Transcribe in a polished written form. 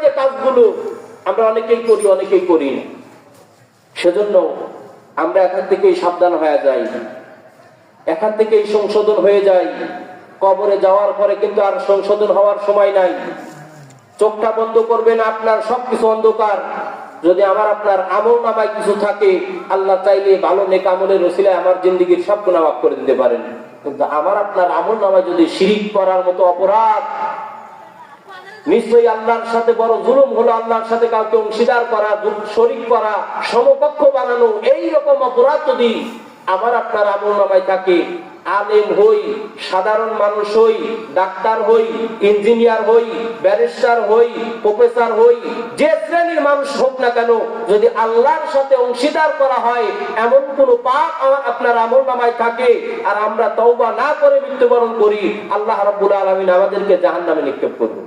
যে কাজগুলো আমরা অনেকেই করি, অনেকেই করি না। সেজন্য আমরা এখান থেকেই সাবধান হয়ে যাই, এখান থেকেই সংশোধন হয়ে যাই। কবরে যাওয়ার পরে কিন্তু আর সংশোধন হওয়ার সময় নাই। চোখটা বন্ধ করবেন, আপনার সবকিছু অন্ধকার। যদি আমার আপনার আমল নামায় কিছু থাকে, আল্লাহ চাইলে ভালো নেক আমলের ওসিলায় আমার জিন্দেগীর সব গুনাহ মাফ করে দিতে পারেন। কিন্তু আমার আপনার আমল নামায় যদি শিরিক করার মতো অপরাধ, নিশ্চয়ই আল্লাহর সাথে বড় জুলুম হলো আল্লাহর সাথে কাউকে অংশীদার করা, শরীক করা, সমকক্ষ বানানো। এই রকম অপরাধ যদি আমার আপনার আমল নামায় থাকে, আলেম হই, সাধারণ মানুষ হই, ডাক্তার হই, ইঞ্জিনিয়ার হই, ব্যারিস্টার হই, প্রফেসর হই, যে শ্রেণীর মানুষ হোক না কেন, যদি আল্লাহর সাথে অংশীদার করা হয় এমন কোন পাপ আমার আপনার আমল নামায় থাকে, আর আমরা তওবা না করে মৃত্যুবরণ করি, আল্লাহ রাব্বুল আলামিন আমাদেরকে জাহান্নামে নিক্ষেপ করবেন।